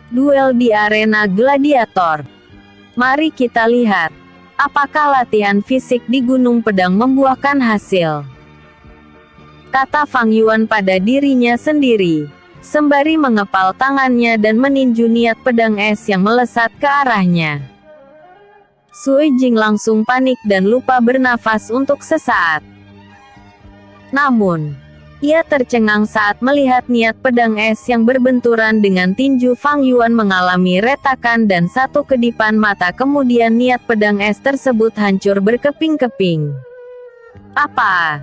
Duel di arena gladiator. Mari kita lihat, apakah latihan fisik di Gunung Pedang membuahkan hasil, kata Fang Yuan pada dirinya sendiri, sembari mengepal tangannya dan meninju niat pedang es yang melesat ke arahnya. Sui Jing langsung panik dan lupa bernafas untuk sesaat. Namun, ia tercengang saat melihat niat pedang es yang berbenturan dengan tinju Fang Yuan mengalami retakan dan satu kedipan mata kemudian niat pedang es tersebut hancur berkeping-keping. Apa?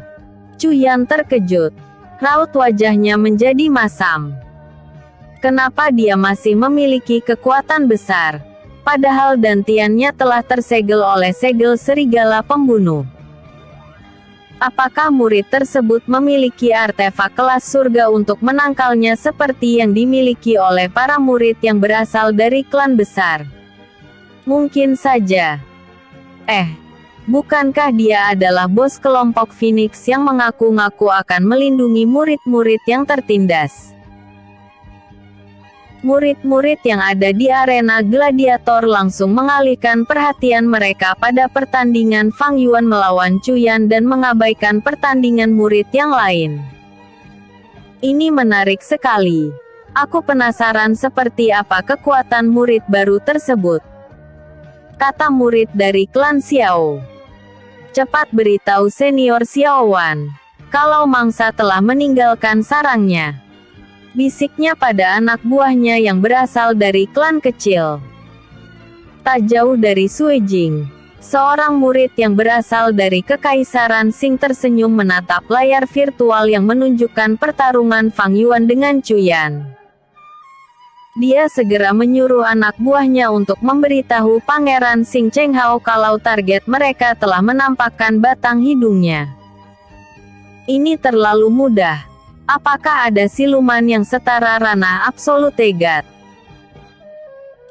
Cu Yan terkejut. Raut wajahnya menjadi masam. Kenapa dia masih memiliki kekuatan besar? Padahal dantiannya telah tersegel oleh segel serigala pembunuh. Apakah murid tersebut memiliki artefak kelas surga untuk menangkalnya seperti yang dimiliki oleh para murid yang berasal dari klan besar? Mungkin saja. Bukankah dia adalah bos kelompok Phoenix yang mengaku-ngaku akan melindungi murid-murid yang tertindas? Murid-murid yang ada di arena gladiator langsung mengalihkan perhatian mereka pada pertandingan Fang Yuan melawan Cu Yan dan mengabaikan pertandingan murid yang lain. Ini menarik sekali. Aku penasaran seperti apa kekuatan murid baru tersebut, kata murid dari klan Xiao. Cepat beritahu senior Xiao Wan kalau mangsa telah meninggalkan sarangnya, bisiknya pada anak buahnya yang berasal dari klan kecil. Tak jauh dari Sui Jing, seorang murid yang berasal dari Kekaisaran Qing tersenyum menatap layar virtual yang menunjukkan pertarungan Fang Yuan dengan Cu Yan. Dia segera menyuruh anak buahnya untuk memberitahu Pangeran Qing Cheng Hao kalau target mereka telah menampakkan batang hidungnya. Ini terlalu mudah. Apakah ada siluman yang setara ranah Absolute God?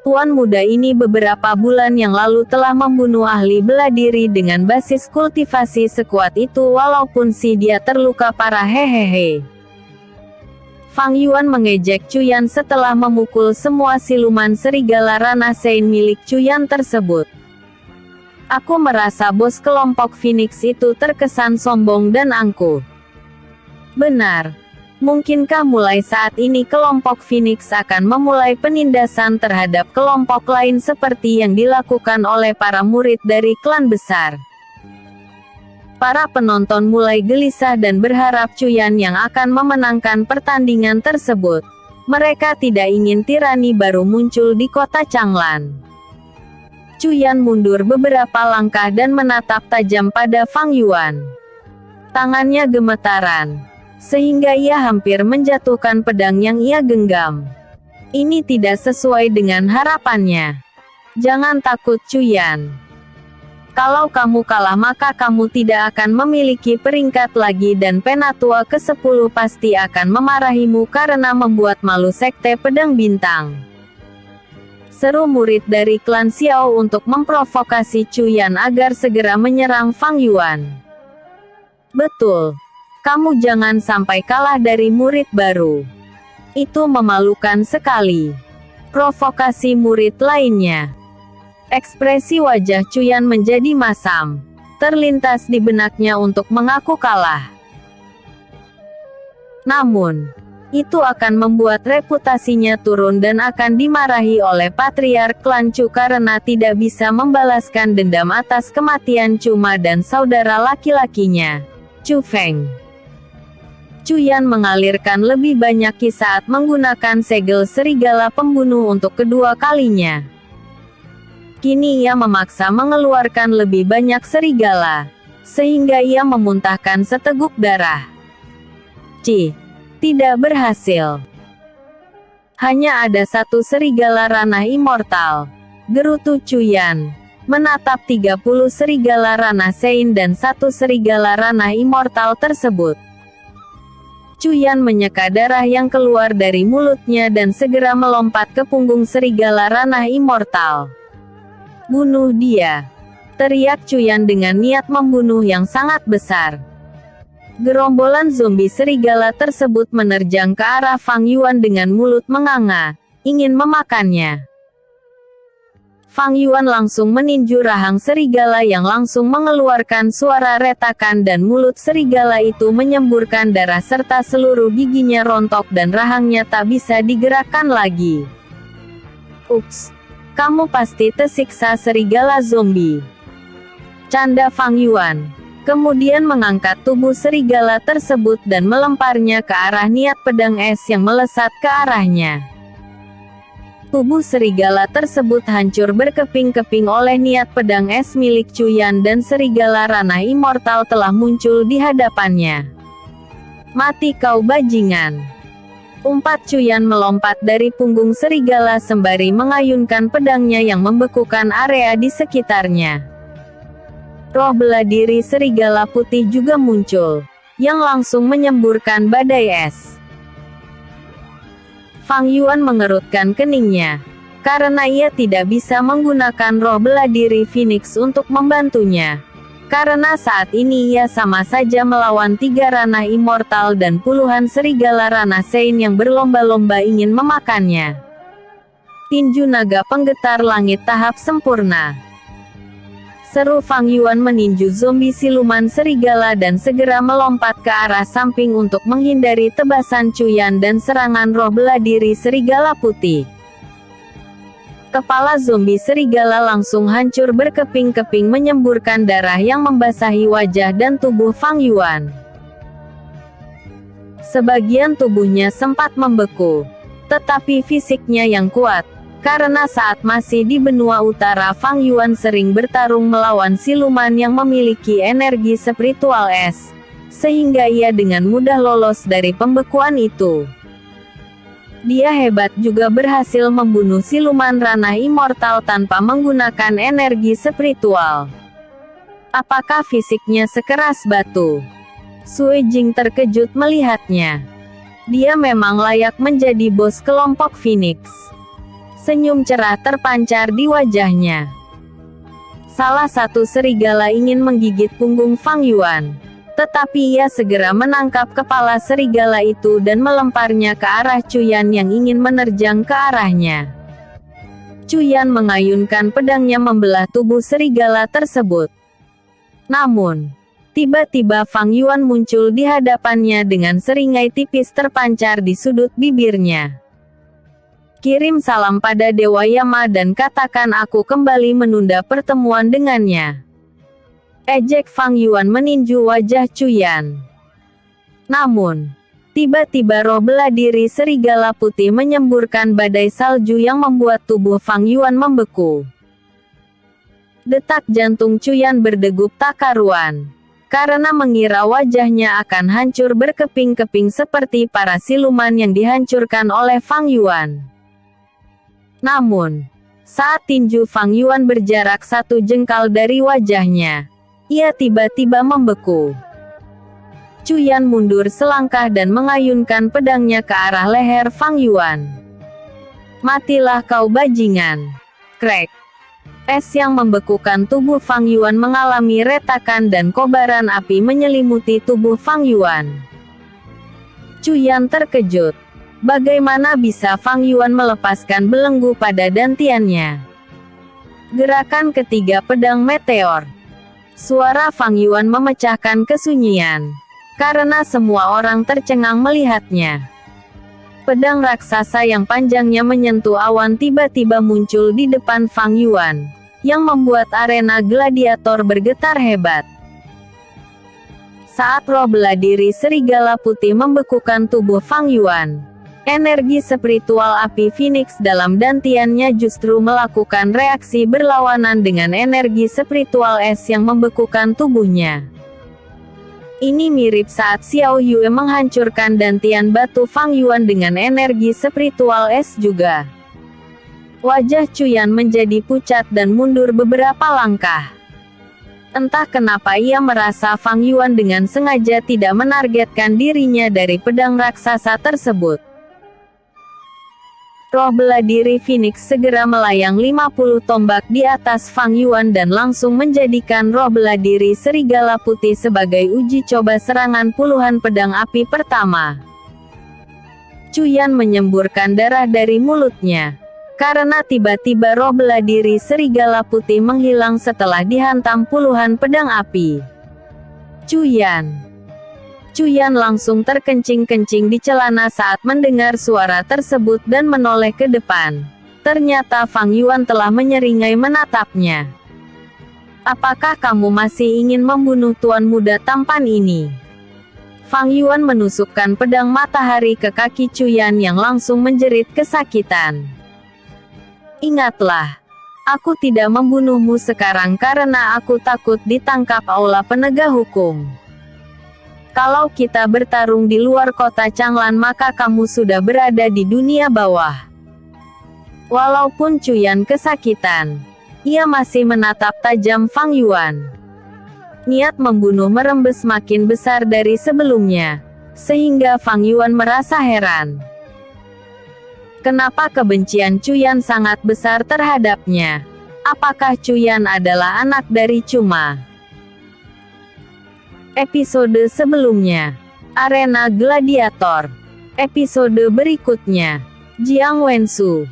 Tuan muda ini beberapa bulan yang lalu telah membunuh ahli bela diri dengan basis kultivasi sekuat itu walaupun dia terluka parah hehehe. Fang Yuan mengejek Cu Yan setelah memukul semua siluman serigala ranah Sein milik Cu Yan tersebut. Aku merasa bos kelompok Phoenix itu terkesan sombong dan angkuh. Benar. Mungkinkah mulai saat ini kelompok Phoenix akan memulai penindasan terhadap kelompok lain seperti yang dilakukan oleh para murid dari klan besar? Para penonton mulai gelisah dan berharap Cu Yan yang akan memenangkan pertandingan tersebut. Mereka tidak ingin tirani baru muncul di kota Changlan. Cu Yan mundur beberapa langkah dan menatap tajam pada Fang Yuan. Tangannya gemetaran, sehingga ia hampir menjatuhkan pedang yang ia genggam. Ini tidak sesuai dengan harapannya. Jangan takut Cu Yan. Kalau kamu kalah maka kamu tidak akan memiliki peringkat lagi dan Penatua ke-10 pasti akan memarahimu karena membuat malu Sekte Pedang Bintang. Seru murid dari klan Xiao untuk memprovokasi Cu Yan agar segera menyerang Fang Yuan. Betul. Kamu jangan sampai kalah dari murid baru. Itu memalukan sekali. Provokasi murid lainnya. Ekspresi wajah Cu Yan menjadi masam. Terlintas di benaknya untuk mengaku kalah. Namun, itu akan membuat reputasinya turun dan akan dimarahi oleh Patriark klan Chu karena tidak bisa membalaskan dendam atas kematian Cuma dan saudara laki-lakinya, Chu Feng. Cu Yan mengalirkan lebih banyak ki saat menggunakan segel serigala pembunuh untuk kedua kalinya. Kini ia memaksa mengeluarkan lebih banyak serigala, sehingga ia memuntahkan seteguk darah. Tidak berhasil. Hanya ada satu serigala ranah immortal. Gerutu Cu Yan menatap 30 serigala ranah Sein dan satu serigala ranah immortal tersebut. Cu Yan menyeka darah yang keluar dari mulutnya dan segera melompat ke punggung serigala ranah immortal. Bunuh dia! Teriak Cu Yan dengan niat membunuh yang sangat besar. Gerombolan zombie serigala tersebut menerjang ke arah Fang Yuan dengan mulut menganga, ingin memakannya. Fang Yuan langsung meninju rahang serigala yang langsung mengeluarkan suara retakan dan mulut serigala itu menyemburkan darah serta seluruh giginya rontok dan rahangnya tak bisa digerakkan lagi. Ups, kamu pasti tersiksa serigala zombie. Canda Fang Yuan. Kemudian mengangkat tubuh serigala tersebut dan melemparnya ke arah niat pedang es yang melesat ke arahnya. Tubuh serigala tersebut hancur berkeping-keping oleh niat pedang es milik Cuyan dan serigala ranah immortal telah muncul di hadapannya. Mati kau bajingan! Umpat Cuyan melompat dari punggung serigala sembari mengayunkan pedangnya yang membekukan area di sekitarnya. Roh bela diri serigala putih juga muncul, yang langsung menyemburkan badai es. Fang Yuan mengerutkan keningnya, karena ia tidak bisa menggunakan roh bela diri Phoenix untuk membantunya. Karena saat ini ia sama saja melawan 3 ranah immortal dan puluhan serigala ranah Sein yang berlomba-lomba ingin memakannya. Tinju naga penggetar langit tahap sempurna. Seru Fang Yuan meninju zombie siluman serigala dan segera melompat ke arah samping untuk menghindari tebasan Cuyan dan serangan roh bela diri serigala putih. Kepala zombie serigala langsung hancur berkeping-keping menyemburkan darah yang membasahi wajah dan tubuh Fang Yuan. Sebagian tubuhnya sempat membeku, tetapi fisiknya yang kuat. Karena saat masih di benua utara Fang Yuan sering bertarung melawan siluman yang memiliki energi spiritual es, sehingga ia dengan mudah lolos dari pembekuan itu. Dia hebat juga berhasil membunuh siluman ranah immortal tanpa menggunakan energi spiritual. Apakah fisiknya sekeras batu? Sui Jing terkejut melihatnya. Dia memang layak menjadi bos kelompok Phoenix. Senyum cerah terpancar di wajahnya. Salah satu serigala ingin menggigit punggung Fang Yuan, tetapi ia segera menangkap kepala serigala itu dan melemparnya ke arah Cuyan yang ingin menerjang ke arahnya. Cuyan mengayunkan pedangnya membelah tubuh serigala tersebut. Namun, tiba-tiba Fang Yuan muncul di hadapannya dengan seringai tipis terpancar di sudut bibirnya. Kirim salam pada Dewa Yama dan katakan aku kembali menunda pertemuan dengannya. Ejek Fang Yuan meninju wajah Cuyan. Namun, tiba-tiba roh bela diri serigala putih menyemburkan badai salju yang membuat tubuh Fang Yuan membeku. Detak jantung Cuyan berdegup tak karuan, karena mengira wajahnya akan hancur berkeping-keping seperti para siluman yang dihancurkan oleh Fang Yuan. Namun, saat tinju Fang Yuan berjarak 1 jengkal dari wajahnya, ia tiba-tiba membeku. Cuyan mundur selangkah dan mengayunkan pedangnya ke arah leher Fang Yuan. Matilah kau bajingan! Krek! Es yang membekukan tubuh Fang Yuan mengalami retakan dan kobaran api menyelimuti tubuh Fang Yuan. Cuyan terkejut. Bagaimana bisa Fang Yuan melepaskan belenggu pada dantiannya? Gerakan ketiga pedang meteor. Suara Fang Yuan memecahkan kesunyian, karena semua orang tercengang melihatnya. Pedang raksasa yang panjangnya menyentuh awan tiba-tiba muncul di depan Fang Yuan, yang membuat arena gladiator bergetar hebat. Saat roh bela diri serigala putih membekukan tubuh Fang Yuan, energi spiritual api Phoenix dalam dantiannya justru melakukan reaksi berlawanan dengan energi spiritual es yang membekukan tubuhnya. Ini mirip saat Xiao Yue menghancurkan dantian batu Fang Yuan dengan energi spiritual es juga. Wajah Cuyan menjadi pucat dan mundur beberapa langkah. Entah kenapa ia merasa Fang Yuan dengan sengaja tidak menargetkan dirinya dari pedang raksasa tersebut. Roh bela diri Phoenix segera melayang 50 tombak di atas Fang Yuan dan langsung menjadikan roh bela diri serigala putih sebagai uji coba serangan puluhan pedang api pertama. Cuyan menyemburkan darah dari mulutnya. Karena tiba-tiba roh bela diri serigala putih menghilang setelah dihantam puluhan pedang api. Cuyan langsung terkencing-kencing di celana saat mendengar suara tersebut dan menoleh ke depan. Ternyata Fang Yuan telah menyeringai menatapnya. Apakah kamu masih ingin membunuh tuan muda tampan ini? Fang Yuan menusukkan pedang matahari ke kaki Cuyan yang langsung menjerit kesakitan. Ingatlah, aku tidak membunuhmu sekarang karena aku takut ditangkap aula penegak hukum. Kalau kita bertarung di luar kota Changlan maka kamu sudah berada di dunia bawah. Walaupun Cuyan kesakitan, ia masih menatap tajam Fang Yuan. Niat membunuh merembes makin besar dari sebelumnya, sehingga Fang Yuan merasa heran. Kenapa kebencian Cuyan sangat besar terhadapnya? Apakah Cuyan adalah anak dari Cuma? Episode sebelumnya, Arena Gladiator. Episode berikutnya, Jiang Wensu.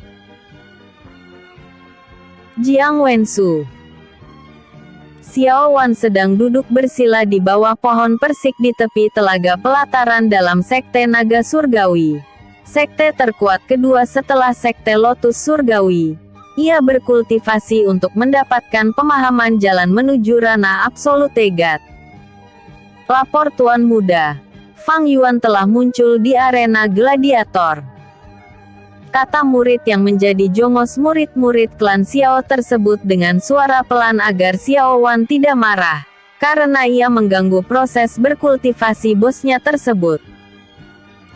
Xiao Wan sedang duduk bersila di bawah pohon persik di tepi telaga pelataran dalam Sekte Naga Surgawi. Sekte terkuat kedua setelah Sekte Lotus Surgawi. Ia berkultivasi untuk mendapatkan pemahaman jalan menuju ranah Absolute God. Lapor Tuan Muda, Fang Yuan telah muncul di arena gladiator. Kata murid yang menjadi jongos murid-murid klan Xiao tersebut dengan suara pelan agar Xiao Wan tidak marah, karena ia mengganggu proses berkultivasi bosnya tersebut.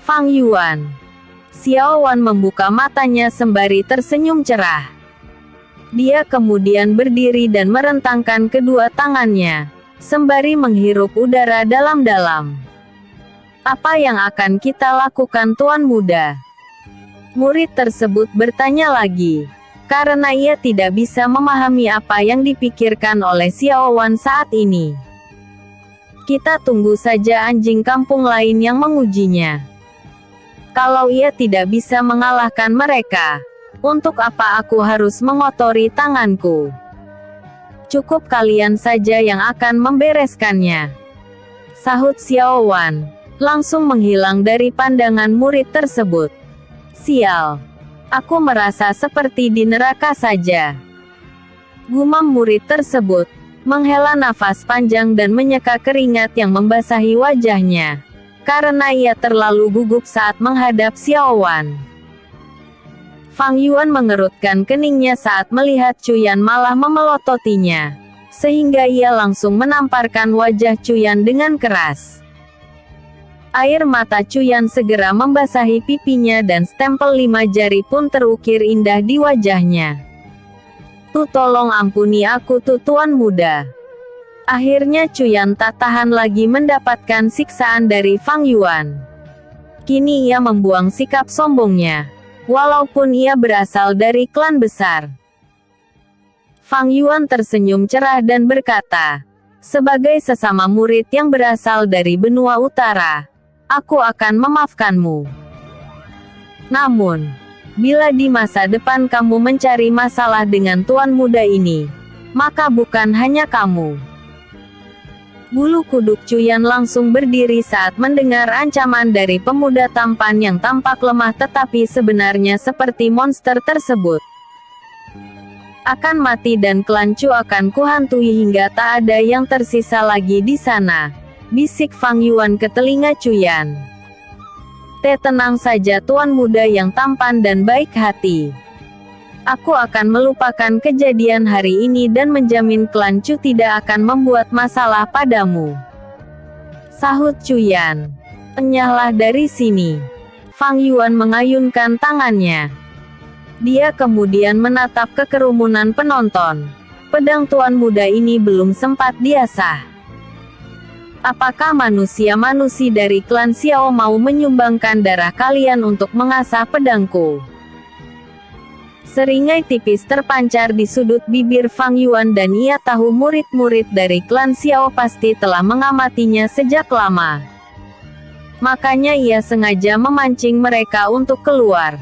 Fang Yuan. Xiao Wan membuka matanya sembari tersenyum cerah. Dia kemudian berdiri dan merentangkan kedua tangannya, sembari menghirup udara dalam-dalam. Apa yang akan kita lakukan Tuan Muda? Murid tersebut bertanya lagi, karena ia tidak bisa memahami apa yang dipikirkan oleh Xiao Wan saat ini. Kita tunggu saja anjing kampung lain yang mengujinya. Kalau ia tidak bisa mengalahkan mereka, untuk apa aku harus mengotori tanganku? Cukup kalian saja yang akan membereskannya. Sahut Xiao Wan, langsung menghilang dari pandangan murid tersebut. Sial, aku merasa seperti di neraka saja. Gumam murid tersebut, menghela nafas panjang dan menyeka keringat yang membasahi wajahnya, karena ia terlalu gugup saat menghadap Xiao Wan. Fang Yuan mengerutkan keningnya saat melihat Cuyan malah memelototinya, sehingga ia langsung menamparkan wajah Cuyan dengan keras. Air mata Cuyan segera membasahi pipinya dan stempel 5 jari pun terukir indah di wajahnya. Tolong ampuni aku Tuan Muda. Akhirnya Cuyan tak tahan lagi mendapatkan siksaan dari Fang Yuan. Kini ia membuang sikap sombongnya, walaupun ia berasal dari klan besar. Fang Yuan tersenyum cerah dan berkata, sebagai sesama murid yang berasal dari benua utara, aku akan memaafkanmu. Namun, bila di masa depan kamu mencari masalah dengan Tuan Muda ini, maka bukan hanya kamu. Bulu kuduk Cuyan langsung berdiri saat mendengar ancaman dari pemuda tampan yang tampak lemah tetapi sebenarnya seperti monster tersebut. Akan mati dan klan Chu akan kuhantui hingga tak ada yang tersisa lagi di sana, bisik Fang Yuan ke telinga Cuyan. Tenang saja Tuan Muda yang tampan dan baik hati. Aku akan melupakan kejadian hari ini dan menjamin klan Chu tidak akan membuat masalah padamu. Sahut Cuyan. Enyahlah dari sini. Fang Yuan mengayunkan tangannya. Dia kemudian menatap ke kerumunan penonton. Pedang Tuan Muda ini belum sempat diasah. Apakah manusia-manusia dari klan Xiao mau menyumbangkan darah kalian untuk mengasah pedangku? Seringai tipis terpancar di sudut bibir Fang Yuan dan ia tahu murid-murid dari klan Xiao pasti telah mengamatinya sejak lama. Makanya ia sengaja memancing mereka untuk keluar.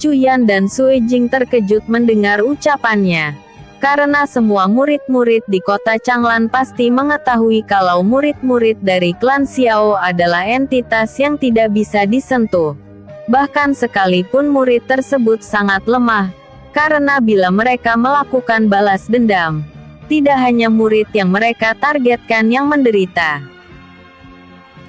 Cuyan dan Sui Jing terkejut mendengar ucapannya. Karena semua murid-murid di kota Changlan pasti mengetahui kalau murid-murid dari klan Xiao adalah entitas yang tidak bisa disentuh. Bahkan sekalipun murid tersebut sangat lemah, karena bila mereka melakukan balas dendam, tidak hanya murid yang mereka targetkan yang menderita,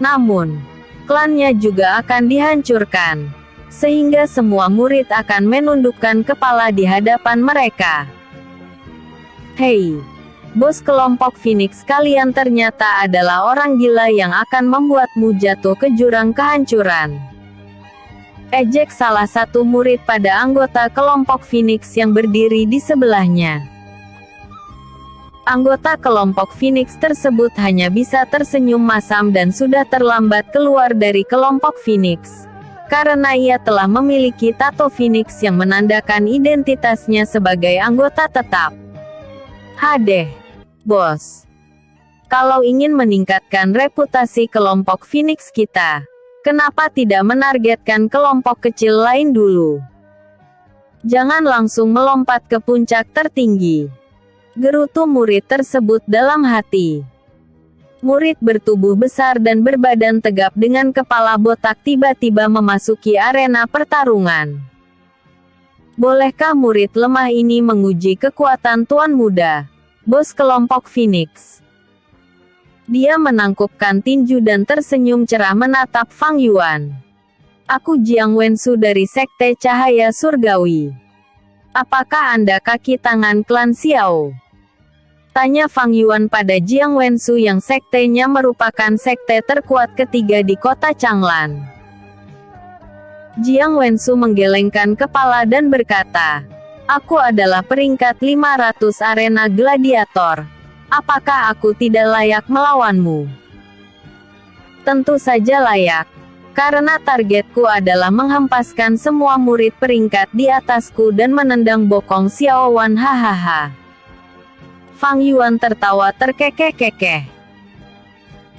namun klannya juga akan dihancurkan, sehingga semua murid akan menundukkan kepala di hadapan mereka. Hei, bos kelompok Phoenix, kalian ternyata adalah orang gila yang akan membuatmu jatuh ke jurang kehancuran. Ejek salah satu murid pada anggota kelompok Phoenix yang berdiri di sebelahnya. Anggota kelompok Phoenix tersebut hanya bisa tersenyum masam dan sudah terlambat keluar dari kelompok Phoenix, karena ia telah memiliki tato Phoenix yang menandakan identitasnya sebagai anggota tetap. Hadeh, bos. Kalau ingin meningkatkan reputasi kelompok Phoenix kita, kenapa tidak menargetkan kelompok kecil lain dulu? Jangan langsung melompat ke puncak tertinggi, gerutu murid tersebut dalam hati. Murid bertubuh besar dan berbadan tegap dengan kepala botak tiba-tiba memasuki arena pertarungan. Bolehkah murid lemah ini menguji kekuatan Tuan Muda, bos kelompok Phoenix? Dia menangkupkan tinju dan tersenyum cerah menatap Fang Yuan. Aku Jiang Wensu dari Sekte Cahaya Surgawi. Apakah Anda kaki tangan klan Xiao? Tanya Fang Yuan pada Jiang Wensu yang sektenya merupakan sekte terkuat ketiga di kota Changlan. Jiang Wensu menggelengkan kepala dan berkata, "Aku adalah peringkat 500 arena gladiator. Apakah aku tidak layak melawanmu?" Tentu saja layak. Karena targetku adalah menghempaskan semua murid peringkat di atasku dan menendang bokong Xiao Wan. Hahaha. Fang Yuan tertawa terkekeh-kekeh.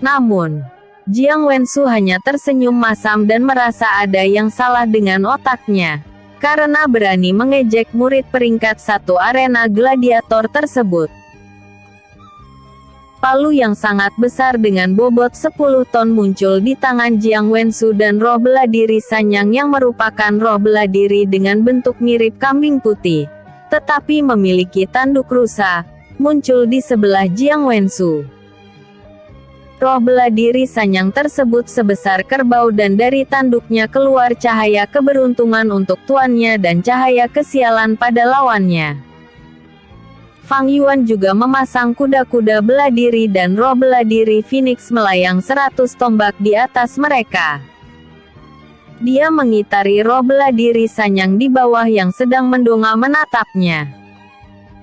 Namun, Jiang Wensu hanya tersenyum masam dan merasa ada yang salah dengan otaknya, karena berani mengejek murid peringkat 1 arena gladiator tersebut. Palu yang sangat besar dengan bobot 10 ton muncul di tangan Jiang Wensu dan roh bela diri Sanyang yang merupakan roh bela diri dengan bentuk mirip kambing putih, tetapi memiliki tanduk rusa, muncul di sebelah Jiang Wensu. Roh bela diri Sanyang tersebut sebesar kerbau dan dari tanduknya keluar cahaya keberuntungan untuk tuannya dan cahaya kesialan pada lawannya. Fang Yuan juga memasang kuda-kuda bela diri dan roh bela diri Phoenix melayang 100 tombak di atas mereka. Dia mengitari roh bela diri Sanyang di bawah yang sedang mendongak menatapnya.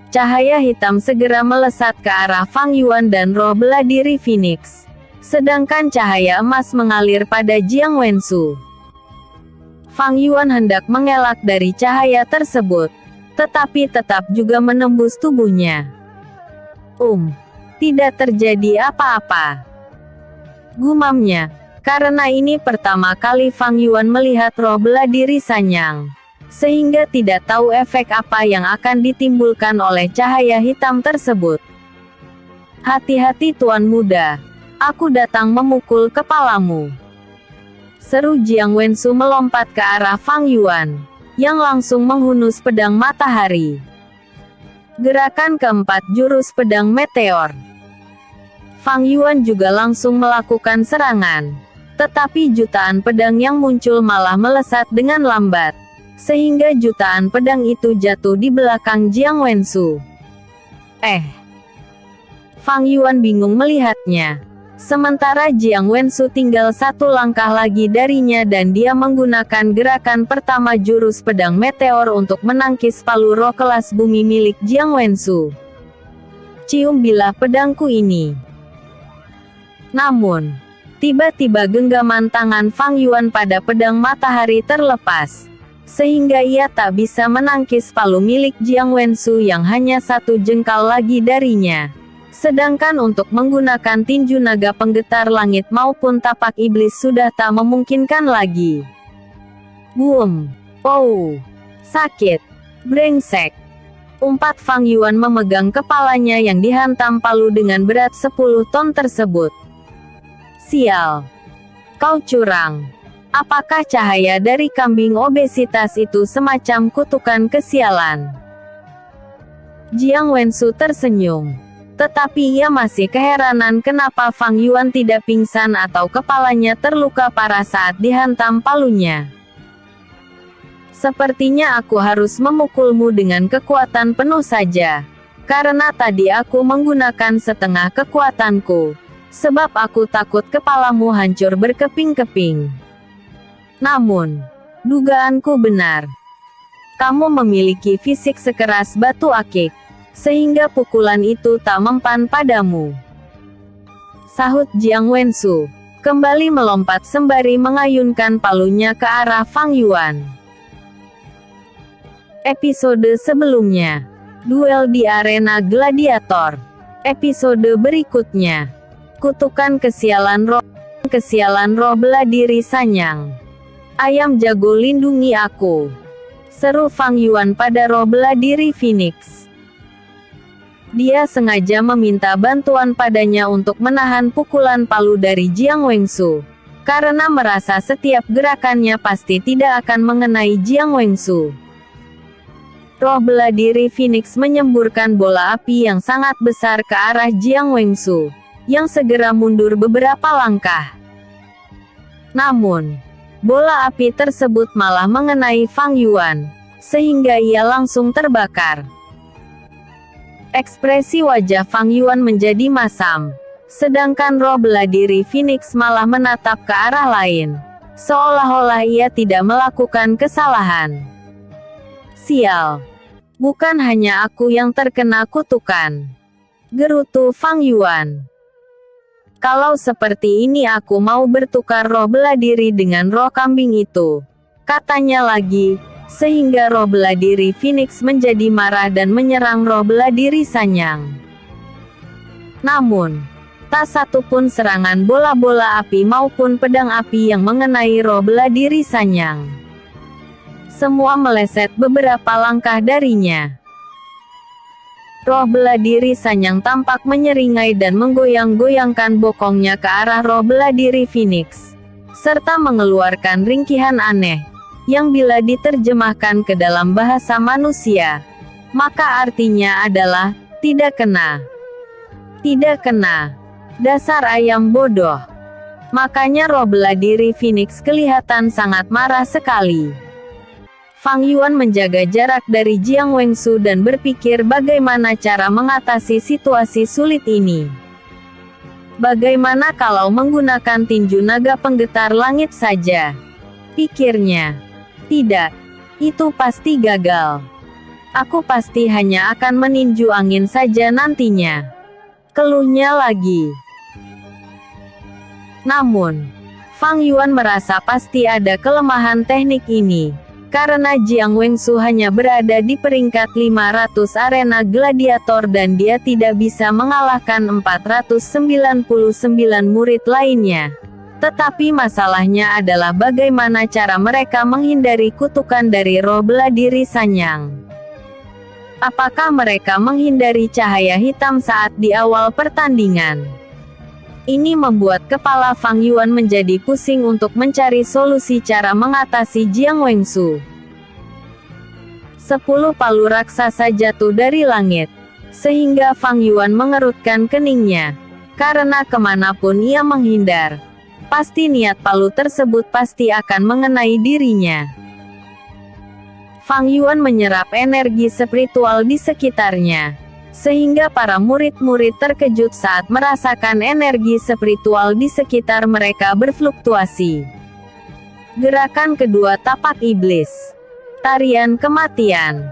Cahaya hitam segera melesat ke arah Fang Yuan dan roh bela diri Phoenix, sedangkan cahaya emas mengalir pada Jiang Wensu. Fang Yuan hendak mengelak dari cahaya tersebut, tetapi tetap juga menembus tubuhnya. Tidak terjadi apa-apa, gumamnya. Karena ini pertama kali Fang Yuan melihat roh bela diri Sanyang, sehingga tidak tahu efek apa yang akan ditimbulkan oleh cahaya hitam tersebut. Hati-hati Tuan Muda, aku datang memukul kepalamu, seru Jiang Wensu melompat ke arah Fang Yuan, yang langsung menghunus pedang matahari. Gerakan keempat jurus pedang meteor. Fang Yuan juga langsung melakukan serangan, tetapi jutaan pedang yang muncul malah melesat dengan lambat, sehingga jutaan pedang itu jatuh di belakang Jiang Wensu. Fang Yuan bingung melihatnya. Sementara Jiang Wensu tinggal satu langkah lagi darinya dan dia menggunakan gerakan pertama jurus pedang meteor untuk menangkis palu roh kelas bumi milik Jiang Wensu. Cium bilah pedangku ini. Namun, tiba-tiba genggaman tangan Fang Yuan pada pedang matahari terlepas, sehingga ia tak bisa menangkis palu milik Jiang Wensu yang hanya satu jengkal lagi darinya. Sedangkan untuk menggunakan tinju naga penggetar langit maupun tapak iblis sudah tak memungkinkan lagi. Boom! Oh! Sakit! Brengsek! Umpat Fang Yuan memegang kepalanya yang dihantam palu dengan berat 10 ton tersebut. Sial! Kau curang! Apakah cahaya dari kambing obesitas itu semacam kutukan kesialan? Jiang Wensu tersenyum. Tetapi ia masih keheranan kenapa Fang Yuan tidak pingsan atau kepalanya terluka parah saat dihantam palunya. Sepertinya aku harus memukulmu dengan kekuatan penuh saja. Karena tadi aku menggunakan setengah kekuatanku. Sebab aku takut kepalamu hancur berkeping-keping. Namun, dugaanku benar. Kamu memiliki fisik sekeras batu akik. Sehingga pukulan itu tak mempan padamu. Sahut Jiang Wensu, kembali melompat sembari mengayunkan palunya ke arah Fang Yuan. Episode sebelumnya, duel di arena gladiator. Episode berikutnya, kutukan kesialan roh bela diri Sanyang. Ayam jago lindungi aku. Seru Fang Yuan pada roh bela diri Phoenix. Dia sengaja meminta bantuan padanya untuk menahan pukulan palu dari Jiang Wensu. Karena merasa setiap gerakannya pasti tidak akan mengenai Jiang Wensu. Roh bela diri Phoenix menyemburkan bola api yang sangat besar ke arah Jiang Wensu, yang segera mundur beberapa langkah. Namun, bola api tersebut malah mengenai Fang Yuan, sehingga ia langsung terbakar. Ekspresi wajah Fang Yuan menjadi masam, sedangkan roh bela diri Phoenix malah menatap ke arah lain, seolah-olah ia tidak melakukan kesalahan. Sial! Bukan hanya aku yang terkena kutukan, gerutu Fang Yuan. Kalau seperti ini aku mau bertukar roh bela diri dengan roh kambing itu, katanya lagi. Sehingga roh bela diri Phoenix menjadi marah dan menyerang roh bela diri Sanyang. Namun, tak satu pun serangan bola-bola api maupun pedang api yang mengenai roh bela diri Sanyang. Semua meleset beberapa langkah darinya. Roh bela diri Sanyang tampak menyeringai dan menggoyang-goyangkan bokongnya ke arah roh bela diri Phoenix, serta mengeluarkan ringkihan aneh, yang bila diterjemahkan ke dalam bahasa manusia, maka artinya adalah, tidak kena. Tidak kena. Dasar ayam bodoh. Makanya roh bela diri Phoenix kelihatan sangat marah sekali. Fang Yuan menjaga jarak dari Jiang Wensu dan berpikir bagaimana cara mengatasi situasi sulit ini. Bagaimana kalau menggunakan tinju naga penggetar langit saja? Pikirnya. Tidak, itu pasti gagal. Aku pasti hanya akan meninju angin saja nantinya. Keluhnya lagi. Namun, Fang Yuan merasa pasti ada kelemahan teknik ini. Karena Jiang Wensu hanya berada di peringkat 500 arena gladiator dan dia tidak bisa mengalahkan 499 murid lainnya. Tetapi masalahnya adalah bagaimana cara mereka menghindari kutukan dari roh bela diri Sanyang. Apakah mereka menghindari cahaya hitam saat di awal pertandingan? Ini membuat kepala Fang Yuan menjadi pusing untuk mencari solusi cara mengatasi Jiang Wensu. 10 palu raksasa jatuh dari langit, sehingga Fang Yuan mengerutkan keningnya. Karena kemanapun ia menghindar, pasti niat palu tersebut pasti akan mengenai dirinya. Fang Yuan menyerap energi spiritual di sekitarnya, sehingga para murid-murid terkejut saat merasakan energi spiritual di sekitar mereka berfluktuasi. Gerakan kedua tapak iblis. Tarian kematian.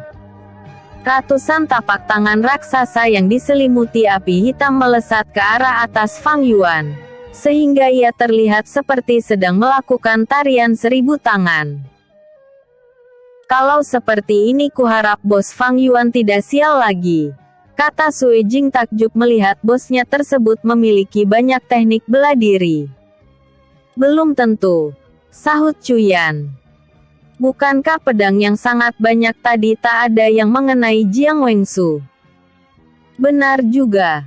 Ratusan tapak tangan raksasa yang diselimuti api hitam melesat ke arah atas Fang Yuan, sehingga ia terlihat seperti sedang melakukan tarian 1000 tangan. Kalau seperti ini kuharap bos Fang Yuan tidak sial lagi. kata Sui Jing takjub melihat bosnya tersebut memiliki banyak teknik bela diri. Belum tentu, sahut Cuyan. Bukankah pedang yang sangat banyak tadi tak ada yang mengenai Jiang Wengsu? Benar juga,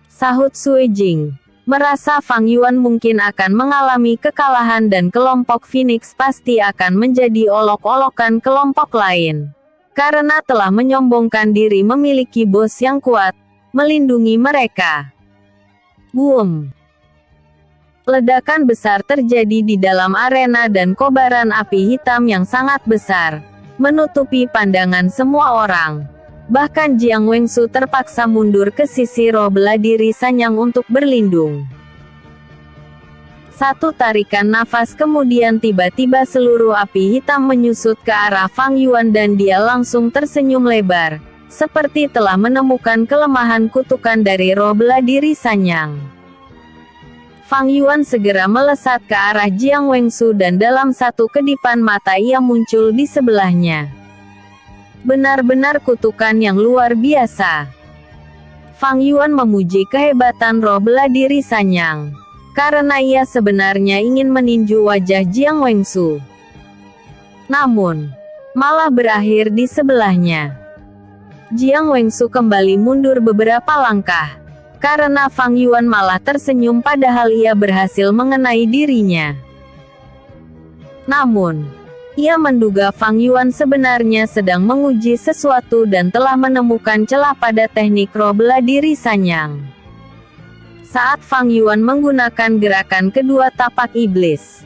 sahut Sui Jing. Merasa Fang Yuan mungkin akan mengalami kekalahan dan kelompok Phoenix pasti akan menjadi olok-olokan kelompok lain. Karena telah menyombongkan diri memiliki bos yang kuat, melindungi mereka. Boom! Ledakan besar terjadi di dalam arena dan kobaran api hitam yang sangat besar, menutupi pandangan semua orang. Bahkan Jiang Wengsu terpaksa mundur ke sisi roh bela diri Sanyang untuk berlindung. Satu tarikan nafas kemudian tiba-tiba seluruh api hitam menyusut ke arah Fang Yuan dan dia langsung tersenyum lebar, seperti telah menemukan kelemahan kutukan dari roh bela diri Sanyang. Fang Yuan segera melesat ke arah Jiang Wengsu dan dalam satu kedipan mata ia muncul di sebelahnya. Benar-benar kutukan yang luar biasa. Fang Yuan memuji kehebatan roh bela diri Sanyang. Karena ia sebenarnya ingin meninju wajah Jiang Wengsu. Namun, malah berakhir di sebelahnya. Jiang Wengsu kembali mundur beberapa langkah. Karena Fang Yuan malah tersenyum padahal ia berhasil mengenai dirinya. Namun, ia menduga Fang Yuan sebenarnya sedang menguji sesuatu dan telah menemukan celah pada teknik roh bela diri Sanyang. Saat Fang Yuan menggunakan gerakan kedua tapak iblis,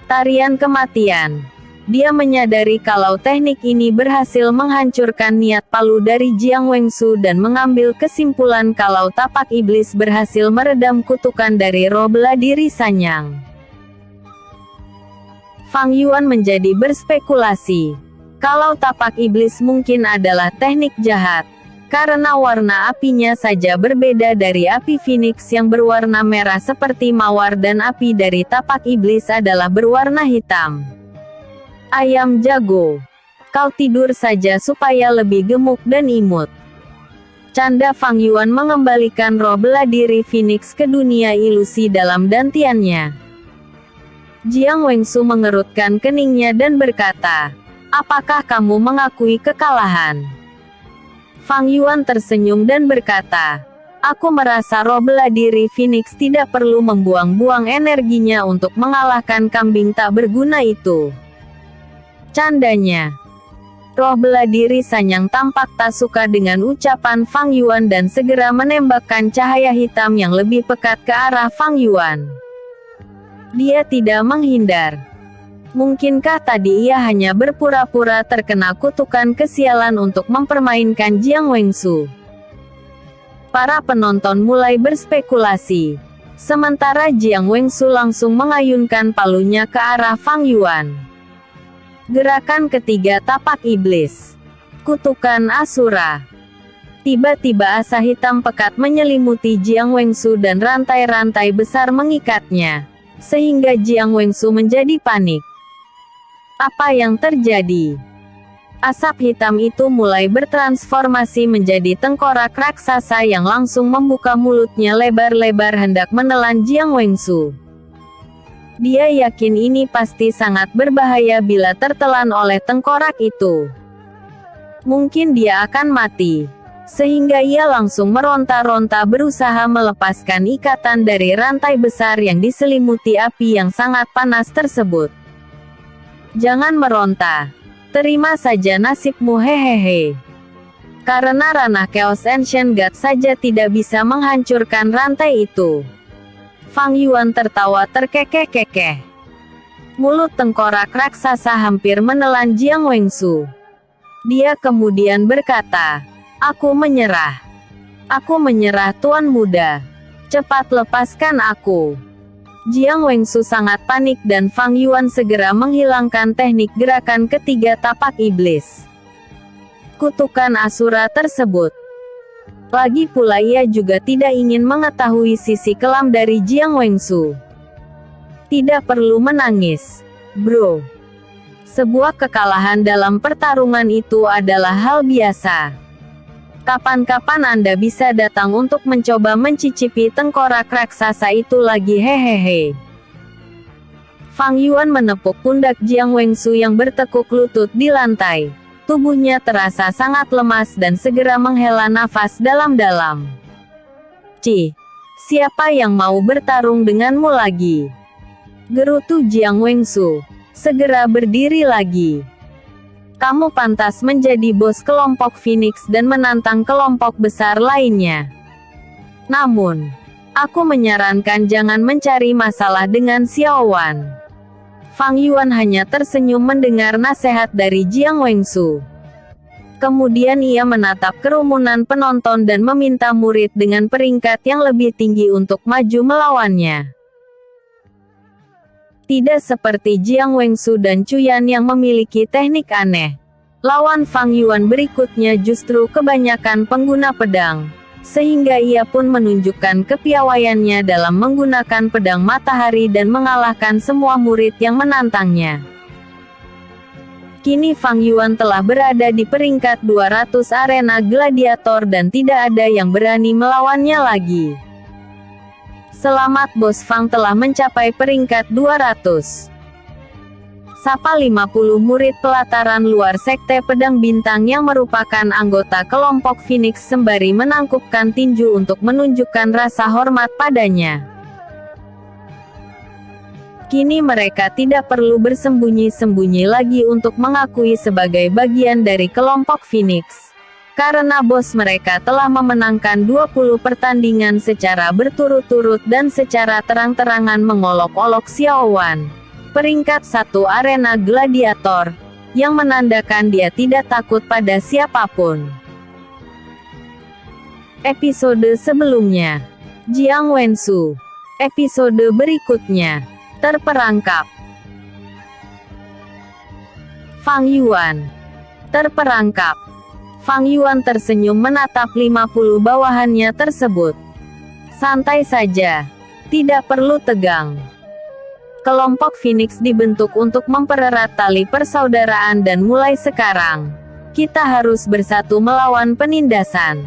tarian kematian, dia menyadari kalau teknik ini berhasil menghancurkan niat palu dari Jiang Wengsu dan mengambil kesimpulan kalau tapak iblis berhasil meredam kutukan dari roh bela diri Sanyang. Fang Yuan menjadi berspekulasi, kalau tapak iblis mungkin adalah teknik jahat. Karena warna apinya saja berbeda dari api Phoenix yang berwarna merah seperti mawar dan api dari tapak iblis adalah berwarna hitam. Ayam jago, kau tidur saja supaya lebih gemuk dan imut. Canda Fang Yuan mengembalikan roh bela diri Phoenix ke dunia ilusi dalam dantiannya. Jiang Wengsu mengerutkan keningnya dan berkata, apakah kamu mengakui kekalahan? Fang Yuan tersenyum dan berkata, aku merasa roh bela diri Phoenix tidak perlu membuang-buang energinya untuk mengalahkan kambing tak berguna itu. Candanya. Roh bela diri Sanyang tampak tak suka dengan ucapan Fang Yuan dan segera menembakkan cahaya hitam yang lebih pekat ke arah Fang Yuan. Dia tidak menghindar. Mungkinkah tadi ia hanya berpura-pura terkena kutukan kesialan untuk mempermainkan Jiang Wengsu? Para penonton mulai berspekulasi. Sementara Jiang Wengsu langsung mengayunkan palunya ke arah Fang Yuan. Gerakan ketiga tapak iblis. Kutukan Asura. Tiba-tiba asa hitam pekat menyelimuti Jiang Wengsu dan rantai-rantai besar mengikatnya. Sehingga Jiang Wengsu menjadi panik. Apa yang terjadi? Asap hitam itu mulai bertransformasi menjadi tengkorak raksasa yang langsung membuka mulutnya lebar-lebar hendak menelan Jiang Wengsu. Dia yakin ini pasti sangat berbahaya bila tertelan oleh tengkorak itu. Mungkin dia akan mati. Sehingga ia langsung meronta-ronta berusaha melepaskan ikatan dari rantai besar yang diselimuti api yang sangat panas tersebut. Jangan meronta. Terima saja nasibmu hehehe. Karena ranah Chaos Ancient God saja tidak bisa menghancurkan rantai itu. Fang Yuan tertawa terkekeh-kekeh. Mulut tengkorak raksasa hampir menelan Jiang Wengsu. Dia kemudian berkata, aku menyerah. Aku menyerah Tuan Muda. Cepat lepaskan aku. Jiang Wengsu sangat panik dan Fang Yuan segera menghilangkan teknik gerakan ketiga tapak iblis. Kutukan Asura tersebut. Lagi pula ia juga tidak ingin mengetahui sisi kelam dari Jiang Wengsu. Tidak perlu menangis, bro. Sebuah kekalahan dalam pertarungan itu adalah hal biasa. Kapan-kapan Anda bisa datang untuk mencoba mencicipi tengkorak raksasa itu lagi, hehehe. Fang Yuan menepuk pundak Jiang Wengsu yang bertekuk lutut di lantai. Tubuhnya terasa sangat lemas dan segera menghela nafas dalam-dalam. Siapa yang mau bertarung denganmu lagi? Gerutu Jiang Wengsu. Segera berdiri lagi. Kamu pantas menjadi bos kelompok Phoenix dan menantang kelompok besar lainnya. Namun, aku menyarankan jangan mencari masalah dengan Xiao Wan. Fang Yuan hanya tersenyum mendengar nasihat dari Jiang Wengsu. Kemudian ia menatap kerumunan penonton dan meminta murid dengan peringkat yang lebih tinggi untuk maju melawannya. Tidak seperti Jiang Wengsu dan Cuyan yang memiliki teknik aneh. Lawan Fang Yuan berikutnya justru kebanyakan pengguna pedang, sehingga ia pun menunjukkan kepiawaiannya dalam menggunakan pedang matahari dan mengalahkan semua murid yang menantangnya. Kini Fang Yuan telah berada di peringkat 200 arena gladiator dan tidak ada yang berani melawannya lagi. Selamat Bos Fang telah mencapai peringkat 200. Sapa 50 murid pelataran luar Sekte Pedang Bintang yang merupakan anggota kelompok Phoenix sembari menangkupkan tinju untuk menunjukkan rasa hormat padanya. Kini mereka tidak perlu bersembunyi-sembunyi lagi untuk mengakui sebagai bagian dari kelompok Phoenix. Karena bos mereka telah memenangkan 20 pertandingan secara berturut-turut dan secara terang-terangan mengolok-olok Xiao Wan, peringkat 1 arena gladiator, yang menandakan dia tidak takut pada siapapun. Episode sebelumnya, Jiang Wengsu. Episode berikutnya, terperangkap. Fang Yuan terperangkap. Fang Yuan tersenyum menatap 50 bawahannya tersebut. Santai saja. Tidak perlu tegang. Kelompok Phoenix dibentuk untuk mempererat tali persaudaraan dan mulai sekarang, kita harus bersatu melawan penindasan.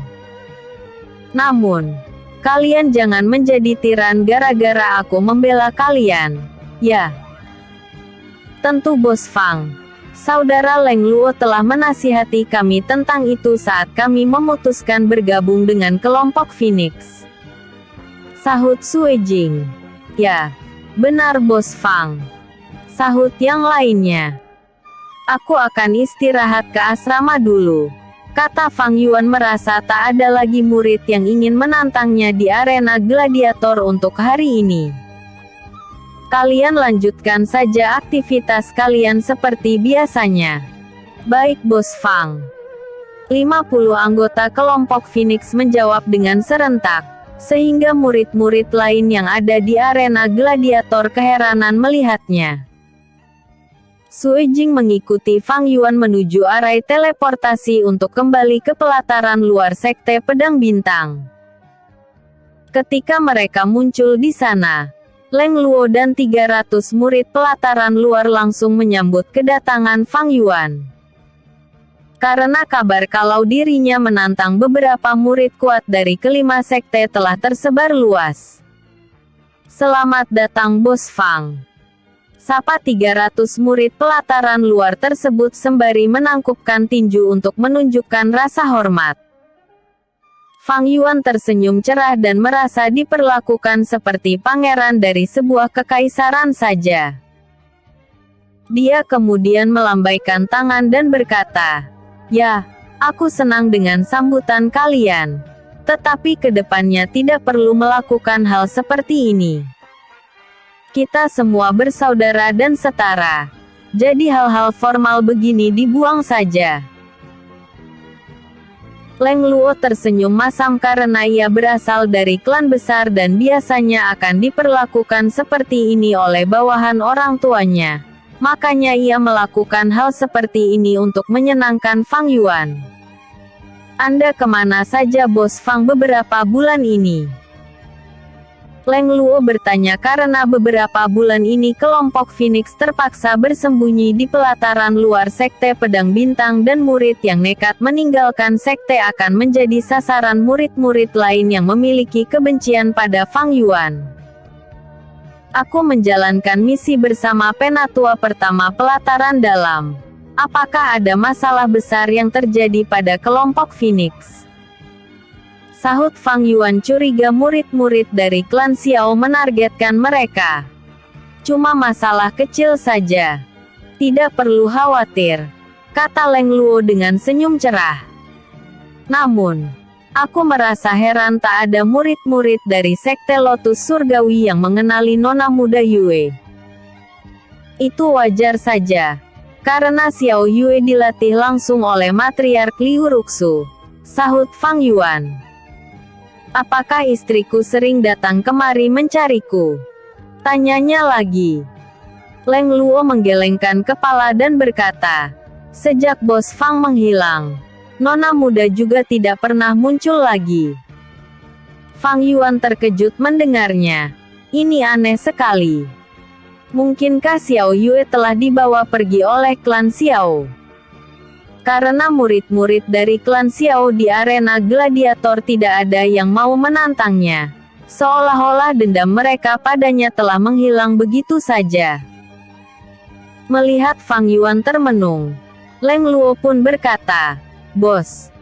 Namun, kalian jangan menjadi tiran gara-gara aku membela kalian. Ya. Tentu Bos Fang. Saudara Leng Luo telah menasihati kami tentang itu saat kami memutuskan bergabung dengan kelompok Phoenix. Sahut Sue Jing. Ya, benar Bos Fang. Sahut yang lainnya. Aku akan istirahat ke asrama dulu. Kata Fang Yuan merasa tak ada lagi murid yang ingin menantangnya di arena gladiator untuk hari ini. Kalian lanjutkan saja aktivitas kalian seperti biasanya. Baik Bos Fang. 50 anggota kelompok Phoenix menjawab dengan serentak, sehingga murid-murid lain yang ada di arena gladiator keheranan melihatnya. Sue Jing mengikuti Fang Yuan menuju arai teleportasi untuk kembali ke pelataran luar Sekte Pedang Bintang. Ketika mereka muncul di sana, Leng Luo dan 300 murid pelataran luar langsung menyambut kedatangan Fang Yuan. Karena kabar kalau dirinya menantang beberapa murid kuat dari kelima sekte telah tersebar luas. Selamat datang Bos Fang. Sapa 300 murid pelataran luar tersebut sembari menangkupkan tinju untuk menunjukkan rasa hormat. Fang Yuan tersenyum cerah dan merasa diperlakukan seperti pangeran dari sebuah kekaisaran saja. Dia kemudian melambaikan tangan dan berkata, "Ya, aku senang dengan sambutan kalian. Tetapi kedepannya tidak perlu melakukan hal seperti ini. Kita semua bersaudara dan setara. Jadi hal-hal formal begini dibuang saja." Leng Luo tersenyum masam karena ia berasal dari klan besar dan biasanya akan diperlakukan seperti ini oleh bawahan orang tuanya. Makanya ia melakukan hal seperti ini untuk menyenangkan Fang Yuan. Anda kemana saja Bos Fang beberapa bulan ini? Leng Luo bertanya karena beberapa bulan ini kelompok Phoenix terpaksa bersembunyi di pelataran luar Sekte Pedang Bintang dan murid yang nekat meninggalkan sekte akan menjadi sasaran murid-murid lain yang memiliki kebencian pada Fang Yuan. Aku menjalankan misi bersama Penatua pertama pelataran dalam. Apakah ada masalah besar yang terjadi pada kelompok Phoenix? Sahut Fang Yuan curiga murid-murid dari klan Xiao menargetkan mereka. Cuma masalah kecil saja. Tidak perlu khawatir, kata Leng Luo dengan senyum cerah. Namun, aku merasa heran tak ada murid-murid dari Sekte Lotus Surgawi yang mengenali Nona Muda Yue. Itu wajar saja, karena Xiao Yue dilatih langsung oleh Matriark Liu Ruxu, sahut Fang Yuan. Apakah istriku sering datang kemari mencariku? Tanyanya lagi. Leng Luo menggelengkan kepala dan berkata, sejak Bos Fang menghilang, Nona Muda juga tidak pernah muncul lagi. Fang Yuan terkejut mendengarnya. Ini aneh sekali. Mungkinkah Xiao Yue telah dibawa pergi oleh klan Xiao? Karena murid-murid dari klan Xiao di arena gladiator tidak ada yang mau menantangnya. Seolah-olah dendam mereka padanya telah menghilang begitu saja. Melihat Fang Yuan termenung, Leng Luo pun berkata, Bos,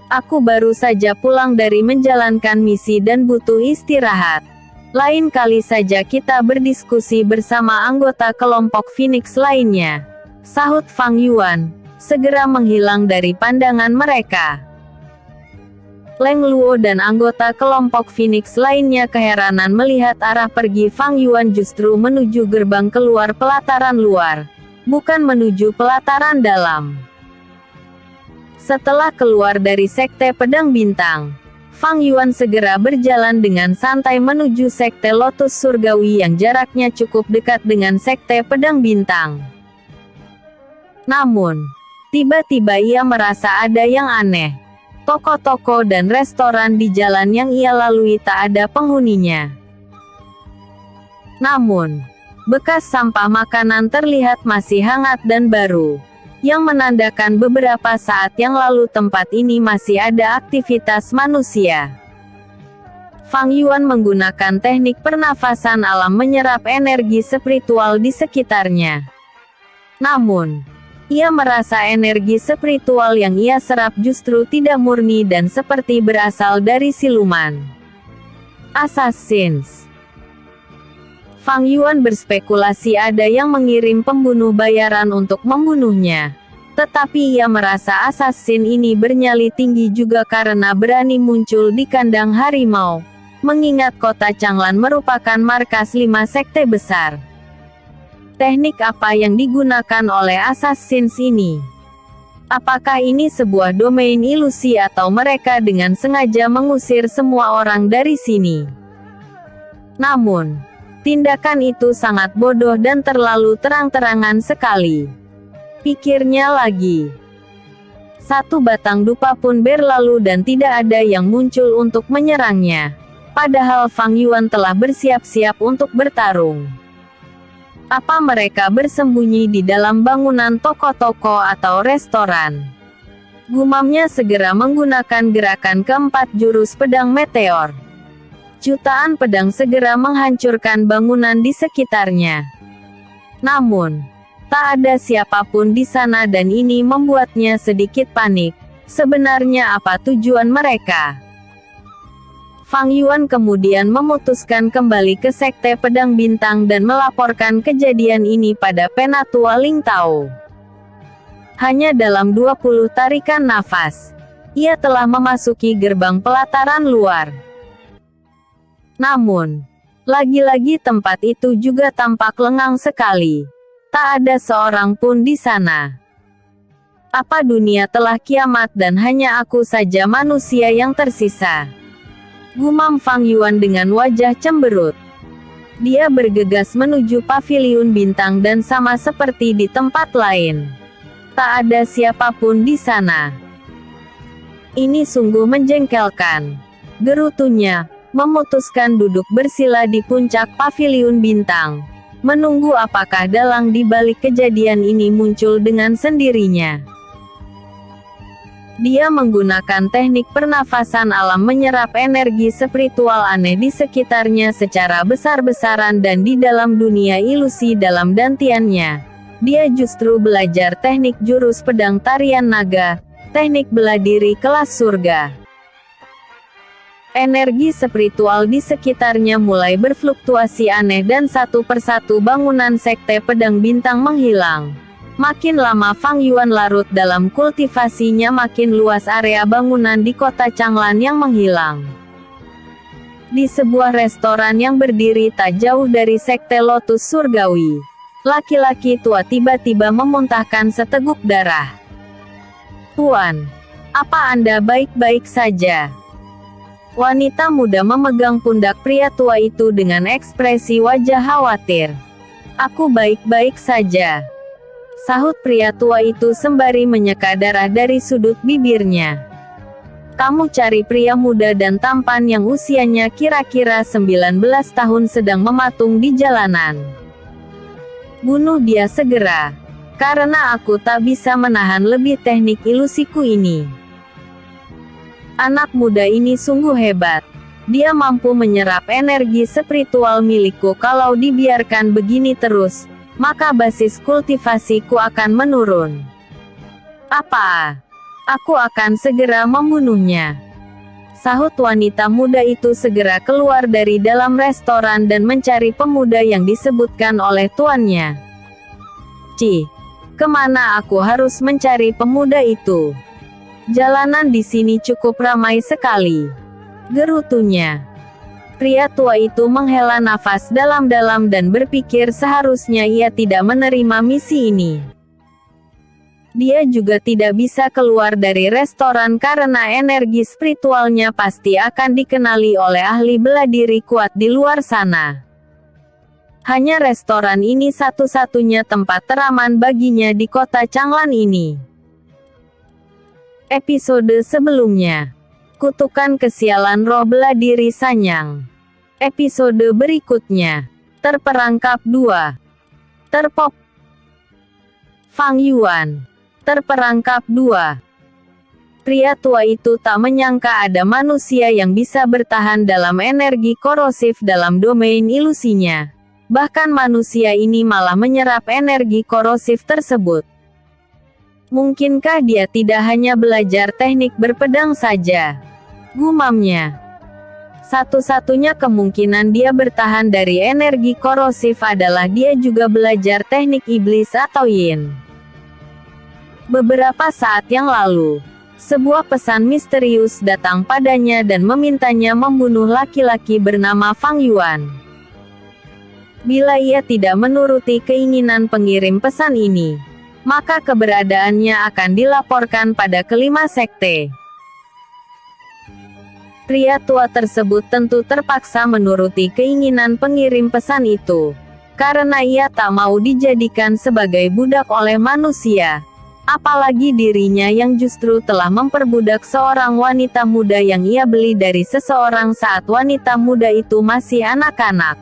aku baru saja pulang dari menjalankan misi dan butuh istirahat. Lain kali saja kita berdiskusi bersama anggota kelompok Phoenix lainnya, sahut Fang Yuan, segera menghilang dari pandangan mereka. Leng Luo dan anggota kelompok Phoenix lainnya keheranan melihat arah pergi Fang Yuan justru menuju gerbang keluar pelataran luar, bukan menuju pelataran dalam. Setelah keluar dari Sekte Pedang Bintang, Fang Yuan segera berjalan dengan santai menuju Sekte Lotus Surgawi yang jaraknya cukup dekat dengan Sekte Pedang Bintang. Namun, tiba-tiba ia merasa ada yang aneh. Toko-toko dan restoran di jalan yang ia lalui tak ada penghuninya. Namun, bekas sampah makanan terlihat masih hangat dan baru, yang menandakan beberapa saat yang lalu tempat ini masih ada aktivitas manusia. Fang Yuan menggunakan teknik pernafasan alam menyerap energi spiritual di sekitarnya. Namun, ia merasa energi spiritual yang ia serap justru tidak murni dan seperti berasal dari siluman. Assassins. Fang Yuan berspekulasi ada yang mengirim pembunuh bayaran untuk membunuhnya. Tetapi ia merasa assassin ini bernyali tinggi juga karena berani muncul di kandang harimau. Mengingat kota Changlan merupakan markas 5 sekte besar. Teknik apa yang digunakan oleh assassins ini? Apakah ini sebuah domain ilusi atau mereka dengan sengaja mengusir semua orang dari sini? Namun, tindakan itu sangat bodoh dan terlalu terang-terangan sekali. Pikirnya lagi. Satu batang dupa pun berlalu dan tidak ada yang muncul untuk menyerangnya. Padahal Fang Yuan telah bersiap-siap untuk bertarung. Apa mereka bersembunyi di dalam bangunan toko-toko atau restoran? Gumamnya segera menggunakan gerakan keempat jurus pedang meteor. Jutaan pedang segera menghancurkan bangunan di sekitarnya. Namun, tak ada siapapun di sana dan ini membuatnya sedikit panik. Sebenarnya apa tujuan mereka? Fang Yuan kemudian memutuskan kembali ke Sekte Pedang Bintang dan melaporkan kejadian ini pada Penatua Ling Tao. Hanya dalam 20 tarikan nafas, ia telah memasuki gerbang pelataran luar. Namun, lagi-lagi tempat itu juga tampak lengang sekali. Tak ada seorang pun di sana. Apa dunia telah kiamat dan hanya aku saja manusia yang tersisa? Gumam Fang Yuan dengan wajah cemberut. Dia bergegas menuju paviliun bintang dan sama seperti di tempat lain, tak ada siapapun di sana. Ini sungguh menjengkelkan, gerutunya. memutuskan duduk bersila di puncak paviliun bintang, menunggu apakah dalang di balik kejadian ini muncul dengan sendirinya. Dia menggunakan teknik pernafasan alam menyerap energi spiritual aneh di sekitarnya secara besar-besaran dan di dalam dunia ilusi dalam dantiannya. Dia justru belajar teknik jurus pedang tarian naga, teknik bela diri kelas surga. Energi spiritual di sekitarnya mulai berfluktuasi aneh dan satu persatu bangunan sekte pedang bintang menghilang. Makin lama Fang Yuan larut dalam kultivasinya, makin luas area bangunan di kota Changlan yang menghilang. Di sebuah restoran yang berdiri tak jauh dari sekte Lotus Surgawi, laki-laki tua tiba-tiba memuntahkan seteguk darah. "Tuan, apa Anda baik-baik saja?" Wanita muda memegang pundak pria tua itu dengan ekspresi wajah khawatir. "Aku baik-baik saja," sahut pria tua itu sembari menyeka darah dari sudut bibirnya. "Kamu cari pria muda dan tampan yang usianya kira-kira 19 tahun sedang mematung di jalanan. Bunuh dia segera, karena aku tak bisa menahan lebih teknik ilusiku ini." Anak muda ini sungguh hebat. Dia mampu menyerap energi spiritual milikku. Kalau dibiarkan begini terus, maka basis kultivasiku akan menurun. "Apa? Aku akan segera membunuhnya," sahut wanita muda itu segera keluar dari dalam restoran dan mencari pemuda yang disebutkan oleh tuannya. "Cih, kemana aku harus mencari pemuda itu? Jalanan di sini cukup ramai sekali," gerutunya. Pria tua itu menghela nafas dalam-dalam dan berpikir seharusnya ia tidak menerima misi ini. Dia juga tidak bisa keluar dari restoran karena energi spiritualnya pasti akan dikenali oleh ahli bela diri kuat di luar sana. Hanya restoran ini satu-satunya tempat teraman baginya di kota Changlan ini. Episode sebelumnya, Kutukan Kesialan Roh Bela Diri Sanyang. Episode berikutnya, Terperangkap 2. Terpop Fang Yuan. Terperangkap 2. Pria tua itu tak menyangka ada manusia yang bisa bertahan dalam energi korosif dalam domain ilusinya. Bahkan manusia ini malah menyerap energi korosif tersebut. Mungkinkah dia tidak hanya belajar teknik berpedang saja? Gumamnya. Satu-satunya kemungkinan dia bertahan dari energi korosif adalah dia juga belajar teknik iblis atau yin. Beberapa saat yang lalu, sebuah pesan misterius datang padanya dan memintanya membunuh laki-laki bernama Fang Yuan. Bila ia tidak menuruti keinginan pengirim pesan ini, maka keberadaannya akan dilaporkan pada kelima sekte. Pria tua tersebut tentu terpaksa menuruti keinginan pengirim pesan itu, karena ia tak mau dijadikan sebagai budak oleh manusia, apalagi dirinya yang justru telah memperbudak seorang wanita muda yang ia beli dari seseorang saat wanita muda itu masih anak-anak.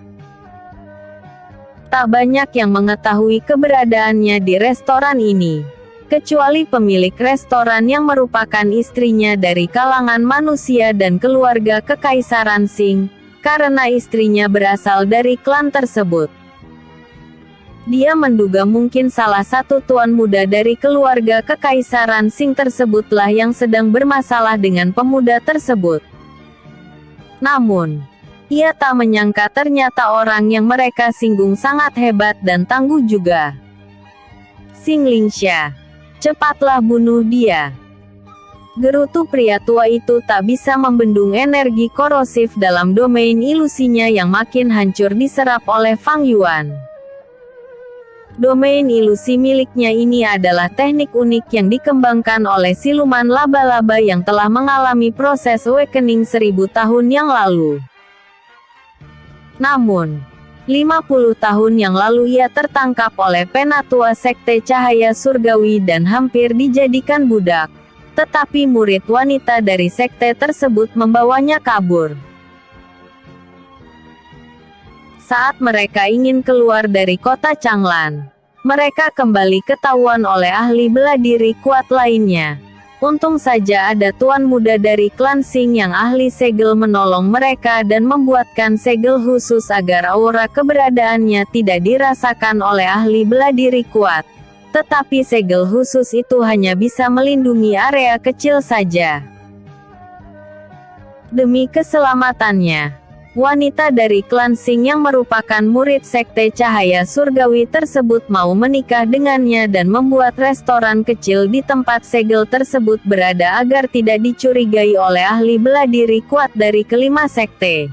Tak banyak yang mengetahui keberadaannya di restoran ini, kecuali pemilik restoran yang merupakan istrinya dari kalangan manusia dan keluarga Kekaisaran Qing, karena istrinya berasal dari klan tersebut. Dia menduga mungkin salah satu tuan muda dari keluarga Kekaisaran Qing tersebutlah yang sedang bermasalah dengan pemuda tersebut. Namun, ia tak menyangka ternyata orang yang mereka singgung sangat hebat dan tangguh juga. "Xing Lingxia, cepatlah bunuh dia," gerutu pria tua itu tak bisa membendung energi korosif dalam domain ilusinya yang makin hancur diserap oleh Fang Yuan. Domain ilusi miliknya ini adalah teknik unik yang dikembangkan oleh siluman laba-laba yang telah mengalami proses awakening 1000 tahun yang lalu. Namun, 50 tahun yang lalu ia tertangkap oleh penatua sekte cahaya surgawi dan hampir dijadikan budak. Tetapi murid wanita dari sekte tersebut membawanya kabur. Saat mereka ingin keluar dari kota Changlan, mereka kembali ketahuan oleh ahli bela diri kuat lainnya. Untung saja ada tuan muda dari klan Sing yang ahli segel menolong mereka dan membuatkan segel khusus agar aura keberadaannya tidak dirasakan oleh ahli bela diri kuat. Tetapi segel khusus itu hanya bisa melindungi area kecil saja. Demi keselamatannya, wanita dari klan Sing yang merupakan murid sekte cahaya surgawi tersebut mau menikah dengannya dan membuat restoran kecil di tempat segel tersebut berada agar tidak dicurigai oleh ahli bela diri kuat dari kelima sekte.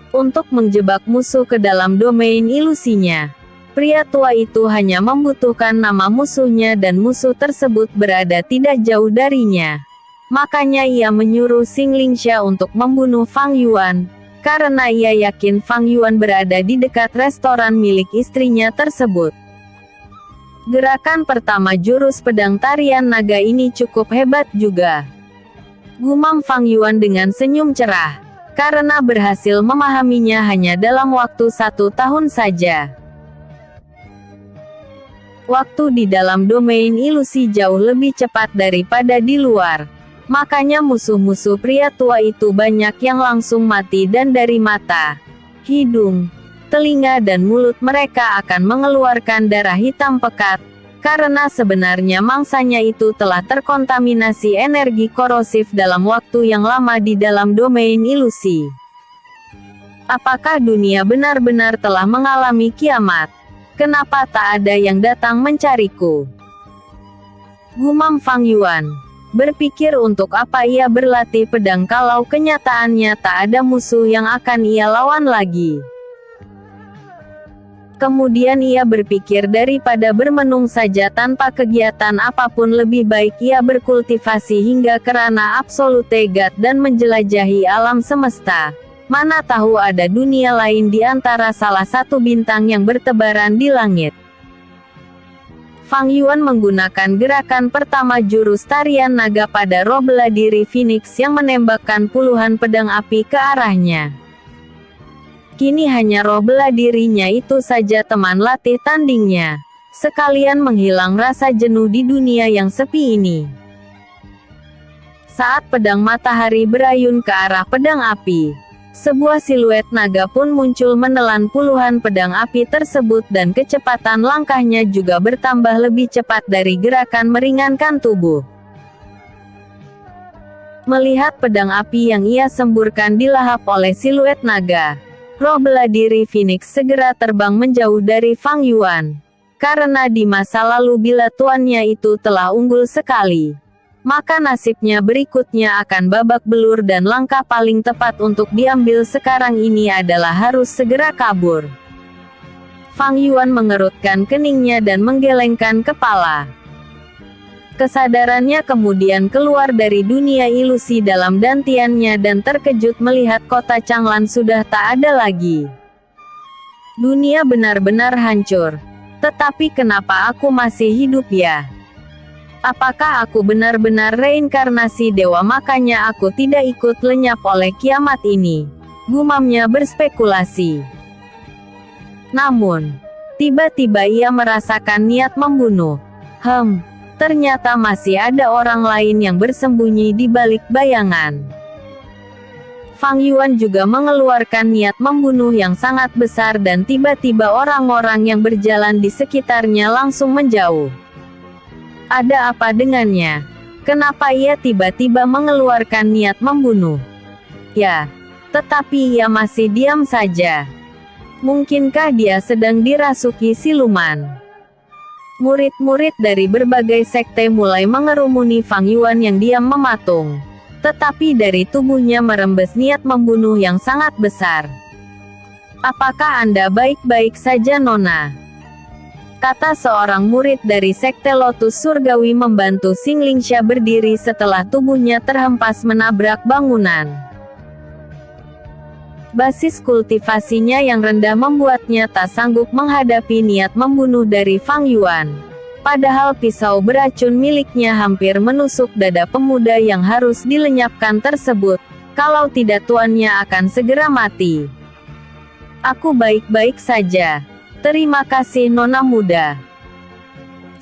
Untuk menjebak musuh ke dalam domain ilusinya, pria tua itu hanya membutuhkan nama musuhnya dan musuh tersebut berada tidak jauh darinya. Makanya ia menyuruh Xing Lingsha untuk membunuh Fang Yuan, karena ia yakin Fang Yuan berada di dekat restoran milik istrinya tersebut. Gerakan pertama jurus pedang tarian naga ini cukup hebat juga, gumam Fang Yuan dengan senyum cerah, karena berhasil memahaminya hanya dalam waktu 1 tahun saja. Waktu di dalam domain ilusi jauh lebih cepat daripada di luar. Makanya musuh-musuh pria tua itu banyak yang langsung mati dan dari mata, hidung, telinga dan mulut mereka akan mengeluarkan darah hitam pekat, karena sebenarnya mangsanya itu telah terkontaminasi energi korosif dalam waktu yang lama di dalam domain ilusi. Apakah dunia benar-benar telah mengalami kiamat? Kenapa tak ada yang datang mencariku? Gumam Fang Yuan. Berpikir untuk apa ia berlatih pedang kalau kenyataannya tak ada musuh yang akan ia lawan lagi. Kemudian ia berpikir daripada bermenung saja tanpa kegiatan apapun lebih baik ia berkultivasi hingga ke ranah absolute God dan menjelajahi alam semesta. Mana tahu ada dunia lain di antara salah satu bintang yang bertebaran di langit. Fang Yuan menggunakan gerakan pertama jurus tarian naga pada roh bela diri Phoenix yang menembakkan puluhan pedang api ke arahnya. Kini hanya roh bela dirinya itu saja teman latih tandingnya, sekalian menghilang rasa jenuh di dunia yang sepi ini. Saat pedang matahari berayun ke arah pedang api, sebuah siluet naga pun muncul menelan puluhan pedang api tersebut dan kecepatan langkahnya juga bertambah lebih cepat dari gerakan meringankan tubuh. Melihat pedang api yang ia semburkan dilahap oleh siluet naga, roh bela diri Phoenix segera terbang menjauh dari Fang Yuan. Karena di masa lalu bila tuannya itu telah unggul sekali, maka nasibnya berikutnya akan babak belur dan langkah paling tepat untuk diambil sekarang ini adalah harus segera kabur. Fang Yuan mengerutkan keningnya dan menggelengkan kepala. Kesadarannya kemudian keluar dari dunia ilusi dalam dantiannya dan terkejut melihat kota Changlan sudah tak ada lagi. Dunia benar-benar hancur. Tetapi kenapa aku masih hidup ya? Apakah aku benar-benar reinkarnasi dewa makanya aku tidak ikut lenyap oleh kiamat ini? Gumamnya berspekulasi. Namun, tiba-tiba ia merasakan niat membunuh. Ternyata masih ada orang lain yang bersembunyi di balik bayangan. Fang Yuan juga mengeluarkan niat membunuh yang sangat besar dan tiba-tiba orang-orang yang berjalan di sekitarnya langsung menjauh. Ada apa dengannya? Kenapa ia tiba-tiba mengeluarkan niat membunuh? Ya, tetapi ia masih diam saja. Mungkinkah dia sedang dirasuki siluman? Murid-murid dari berbagai sekte mulai mengerumuni Fang Yuan yang diam mematung. Tetapi dari tubuhnya merembes niat membunuh yang sangat besar. Apakah Anda baik-baik saja, Nona? Kata seorang murid dari sekte Lotus Surgawi membantu Xing Lingsha berdiri setelah tubuhnya terhempas menabrak bangunan. Basis kultivasinya yang rendah membuatnya tak sanggup menghadapi niat membunuh dari Fang Yuan. Padahal pisau beracun miliknya hampir menusuk dada pemuda yang harus dilenyapkan tersebut. Kalau tidak tuannya akan segera mati. Aku baik-baik saja. Terima kasih Nona muda.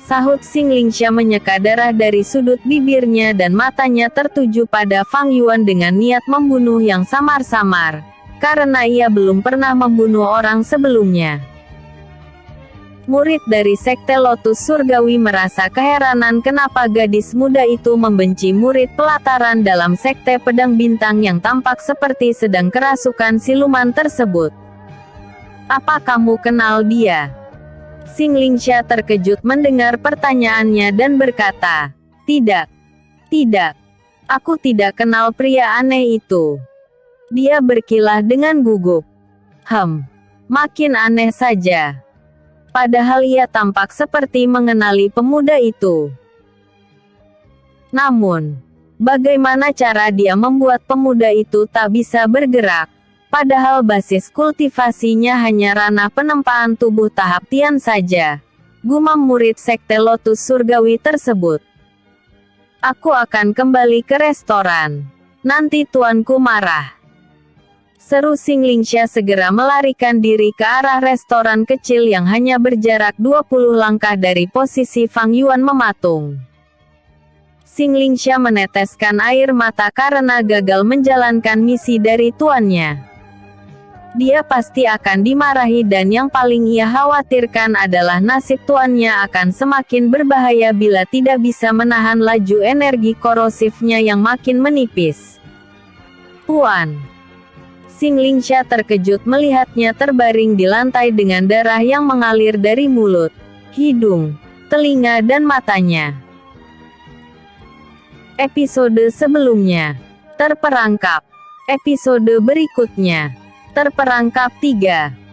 Sahut Xinglingsha menyeka darah dari sudut bibirnya dan matanya tertuju pada Fang Yuan dengan niat membunuh yang samar-samar, karena ia belum pernah membunuh orang sebelumnya. Murid dari Sekte Lotus Surgawi merasa keheranan kenapa gadis muda itu membenci murid pelataran dalam Sekte Pedang Bintang yang tampak seperti sedang kerasukan siluman tersebut. Apa kamu kenal dia? Xinglingsha terkejut mendengar pertanyaannya dan berkata, Tidak. Aku tidak kenal pria aneh itu. Dia berkilah dengan gugup. Makin aneh saja. Padahal ia tampak seperti mengenali pemuda itu. Namun, bagaimana cara dia membuat pemuda itu tak bisa bergerak? Padahal basis kultivasinya hanya ranah penempaan tubuh tahap Tian saja. Gumam murid Sekte Lotus Surgawi tersebut. Aku akan kembali ke restoran. Nanti tuanku marah. Seru Xinglingsha segera melarikan diri ke arah restoran kecil yang hanya berjarak 20 langkah dari posisi Fang Yuan mematung. Xinglingsha meneteskan air mata karena gagal menjalankan misi dari tuannya. Dia pasti akan dimarahi dan yang paling ia khawatirkan adalah nasib tuannya akan semakin berbahaya bila tidak bisa menahan laju energi korosifnya yang makin menipis. Tuan. Xinglingsha terkejut melihatnya terbaring di lantai dengan darah yang mengalir dari mulut, hidung, telinga dan matanya. Episode sebelumnya. Terperangkap. Episode berikutnya. Terperangkap 3.